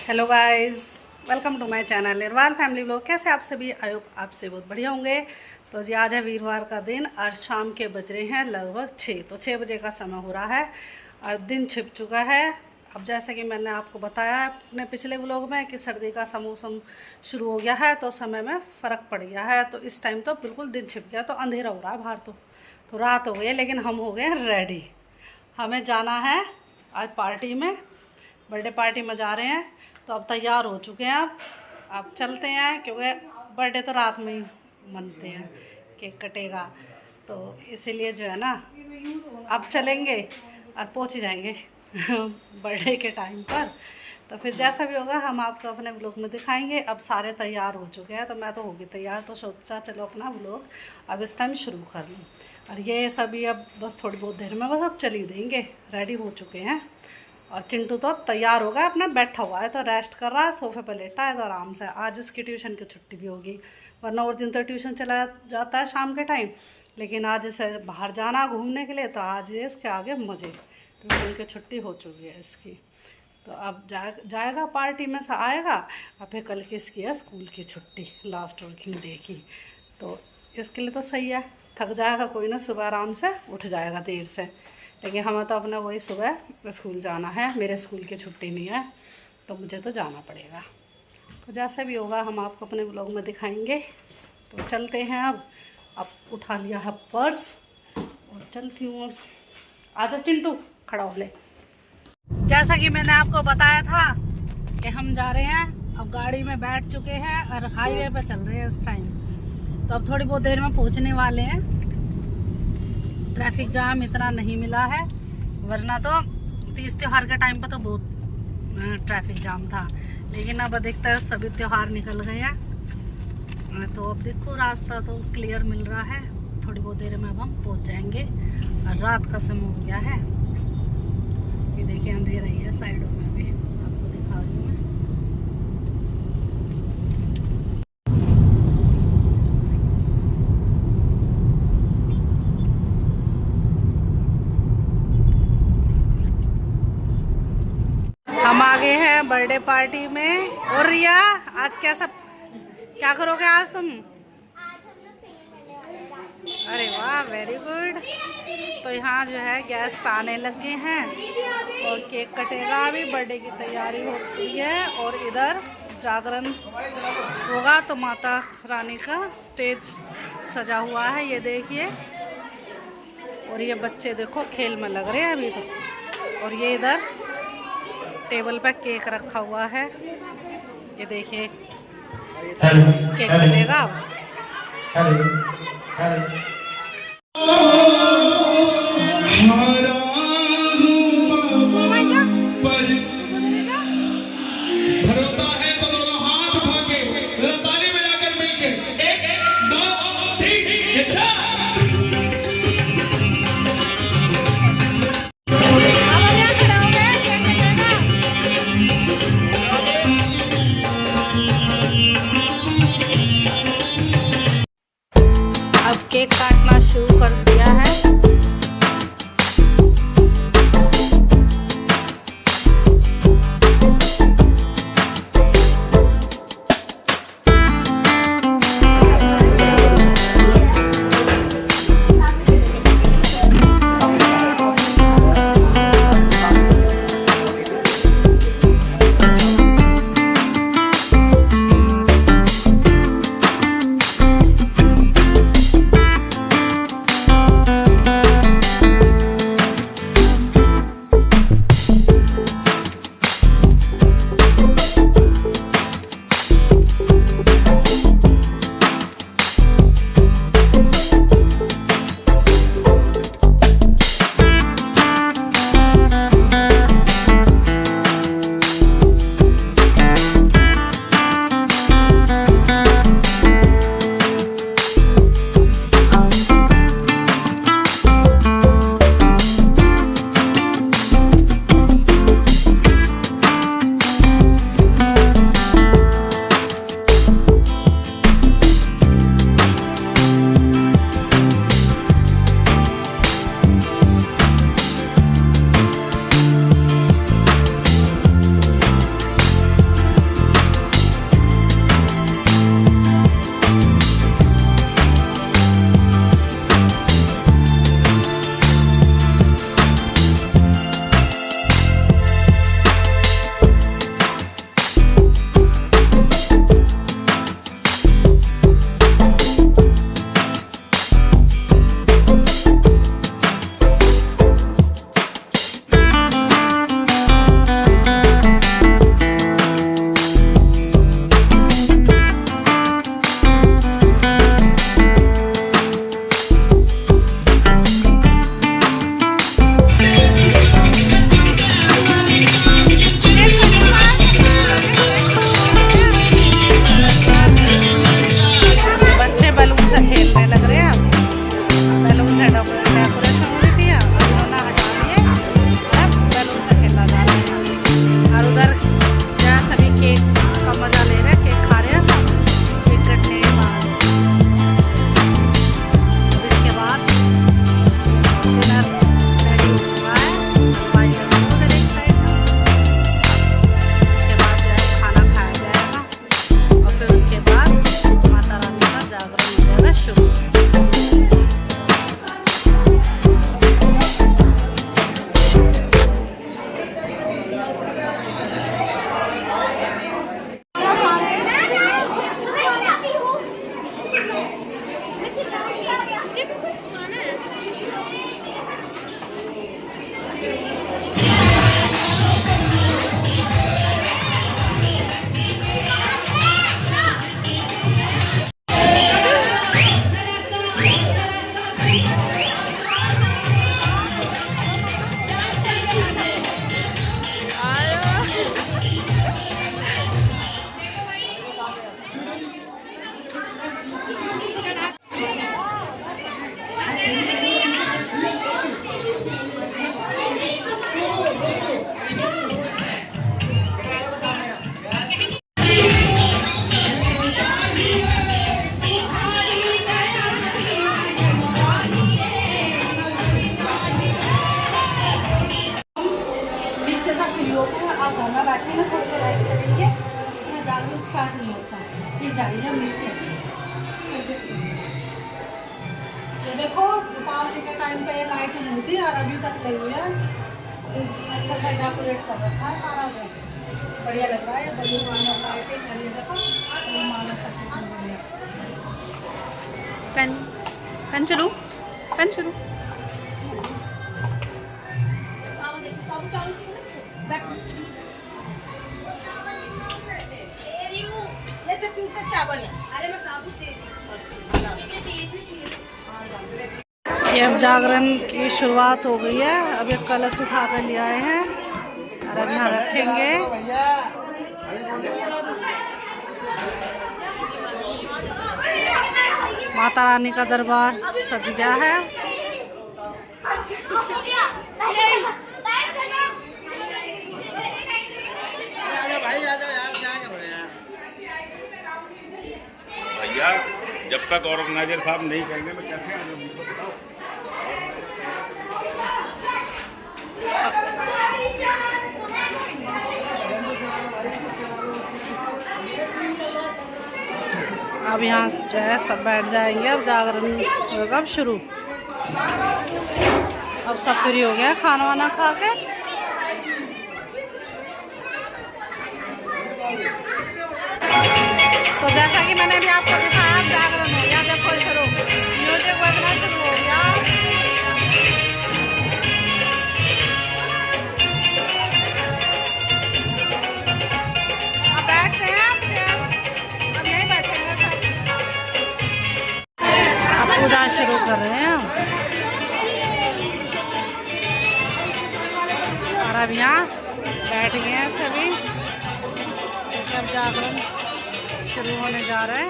Hello guys, welcome to my channel Nirwal family vlog. कैसे आप सभी? आई होप आपसे बहुत बढ़िया होंगे। तो जी आज है वीरवार का दिन और शाम के बज रहे हैं लगभग 6। तो 6 बजे का समय हो रहा है और दिन छिप चुका है। अब जैसे कि मैंने आपको बताया अपने पिछले व्लॉग में कि सर्दी का मौसम शुरू हो गया है तो समय में फ़र्क पड़ गया है। तो इस टाइम तो बिल्कुल दिन छिप गया, तो अंधेरा हो रहा है बाहर। तो रात हो गई है, लेकिन हम हो गए रेडी। हमें जाना है आज पार्टी में, बर्थडे पार्टी में जा रहे हैं। तो अब तैयार हो चुके हैं। अब चलते हैं, क्योंकि बर्थडे तो रात में ही मनते हैं, केक कटेगा। तो इसीलिए जो है ना, अब चलेंगे और पहुंच जाएंगे बर्थडे के टाइम पर। तो फिर जैसा भी होगा हम आपको अपने व्लॉग में दिखाएंगे। अब सारे तैयार हो चुके हैं, तो मैं तो होगी तैयार। तो सोचा चलो अपना व्लॉग अब इस टाइम शुरू कर लूँ। और ये सभी अब बस थोड़ी बहुत देर में बस अब चल ही देंगे, रेडी हो चुके हैं। और चिंटू तो तैयार होगा, अपना बैठा हुआ है, तो रेस्ट कर रहा है, सोफे पर लेटा है तो आराम से। आज इसकी ट्यूशन की छुट्टी भी होगी, वरना और दिन तो ट्यूशन चला जाता है शाम के टाइम। लेकिन आज इसे बाहर जाना घूमने के लिए, तो आज ये इसके आगे मज़े। ट्यूशन की छुट्टी हो चुकी है इसकी। तो अब जाएगा पार्टी में से आएगा। और फिर कल की इसकी है स्कूल की छुट्टी, लास्ट वर्किंग डे की। तो इसके लिए तो सही है, थक जाएगा कोई ना, सुबह आराम से उठ जाएगा देर से। लेकिन हमें तो अपना वही सुबह स्कूल जाना है, मेरे स्कूल की छुट्टी नहीं है, तो मुझे तो जाना पड़ेगा। तो जैसा भी होगा हम आपको अपने ब्लॉग में दिखाएंगे। तो चलते हैं। अब उठा लिया है पर्स और चलती हूँ। आजा चिंटू, खड़ा हो ले। जैसा कि मैंने आपको बताया था कि हम जा रहे हैं, अब गाड़ी में बैठ चुके हैं और हाईवे पर चल रहे हैं इस टाइम। तो अब थोड़ी बहुत देर में पहुँचने वाले हैं। ट्रैफिक जाम इतना नहीं मिला है, वरना तो तीज त्यौहार के टाइम पर तो बहुत ट्रैफिक जाम था। लेकिन अब अधिकतर सभी त्यौहार निकल गए हैं, तो अब देखो रास्ता तो क्लियर मिल रहा है। थोड़ी बहुत देर में अब हम पहुंच जाएंगे। और रात का समय हो गया है, ये देखिए अंधेरा ही है साइडों में भी, आपको दिखा रही हूँ मैं। हम आ गए हैं बर्थडे पार्टी में। और रिया, आज क्या करोगे आज तुम? अरे वाह, वेरी गुड। तो यहाँ जो है गेस्ट आने लगे हैं और केक कटेगा। अभी बर्थडे की तैयारी हो चुकी है और इधर जागरण होगा। तो माता रानी का स्टेज सजा हुआ है, ये देखिए। और ये बच्चे देखो खेल में लग रहे हैं अभी तो। और ये इधर टेबल पर केक रखा हुआ है, ये देखिए केक मिलेगा। भरोसा है तो दोनों हाथ उठा के ताली बजाकर मिलके 1 2 3 अच्छा। अब केक काटना शुरू कर दिया है। घर में बैठेंगे थोड़ी देर रेस्ट करेंगे, इतना जागरण स्टार्ट नहीं होता, फिर जाएंगे हम नीचे। ये देखो दीपावली के टाइम पे लाइट नहीं थी और अभी तक लगी है, अच्छा सा डेकोरेट कर रखा है सारा, बढ़िया लग रहा है। बड़ी लाइटिंग करिए देखो, मानो सब बढ़िया। पेन चलू, पेन चलू। ये अब जागरण की शुरुआत हो गई है। अब एक कलश उठा कर ले आए हैं और अब यहाँ रखेंगे। माता रानी का दरबार सज गया है। भैया जब तक ऑर्गेनाइजर साहब नहीं कहेंगे मैं कैसे आ जाऊँ? अब यहाँ जो है सब बैठ जाएंगे। अब जागरण होगा अब शुरू। अब सब फ्री हो गया खाना वाना खा के। तो जैसा कि मैंने भी आपको दिखाया जागरण हो गया, देखो शुरू, म्यूजिक बजना शुरू हो गया। अब बैठते हैं, अब यहीं बैठेंगे सब। अब पूजा शुरू कर रहे हैं और अब यहाँ बैठ गए हैं सभी, क्योंकि अब जागरण शुरू होने जा रहा है।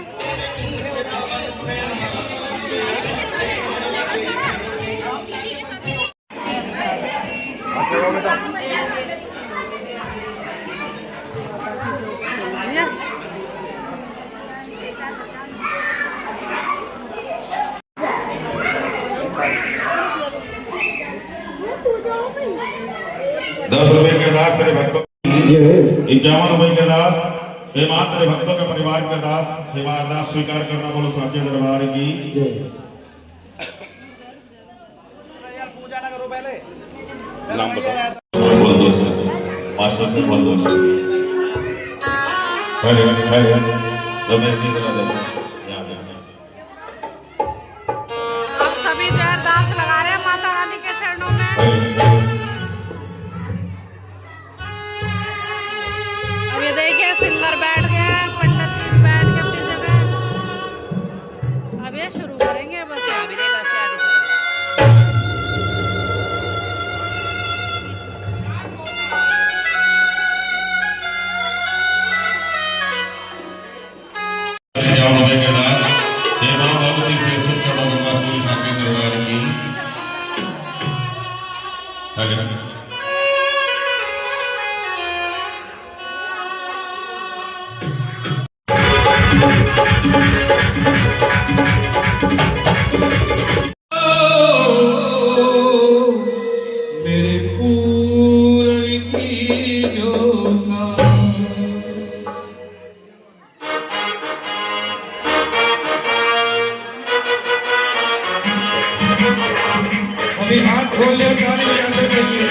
₹10 के दास तेरे भक्तों, 51 रुपए के दास हे मां तेरे भक्तों के परिवार के दास, हे मां अरदास स्वीकार करना, बोलो साचे दरबार की। पूजा ना करो पहले, नाम बताओ। बोल दो सर, मास्टर से बोल दो सर। हरे हरे रमेश जी का दो यहाँ अब सभी जो अरदास लगा रहे हैं माता रानी के चरणों में। अब ये देखिए सिंगर बैठ गए हैं, पंडित जी भी बैठ के अपनी जगह। अब ये शुरू करेंगे बस। अभी देखा क्या मेरे पूरन की जो अभी हाथ खोले, ताली बजाते रहिए।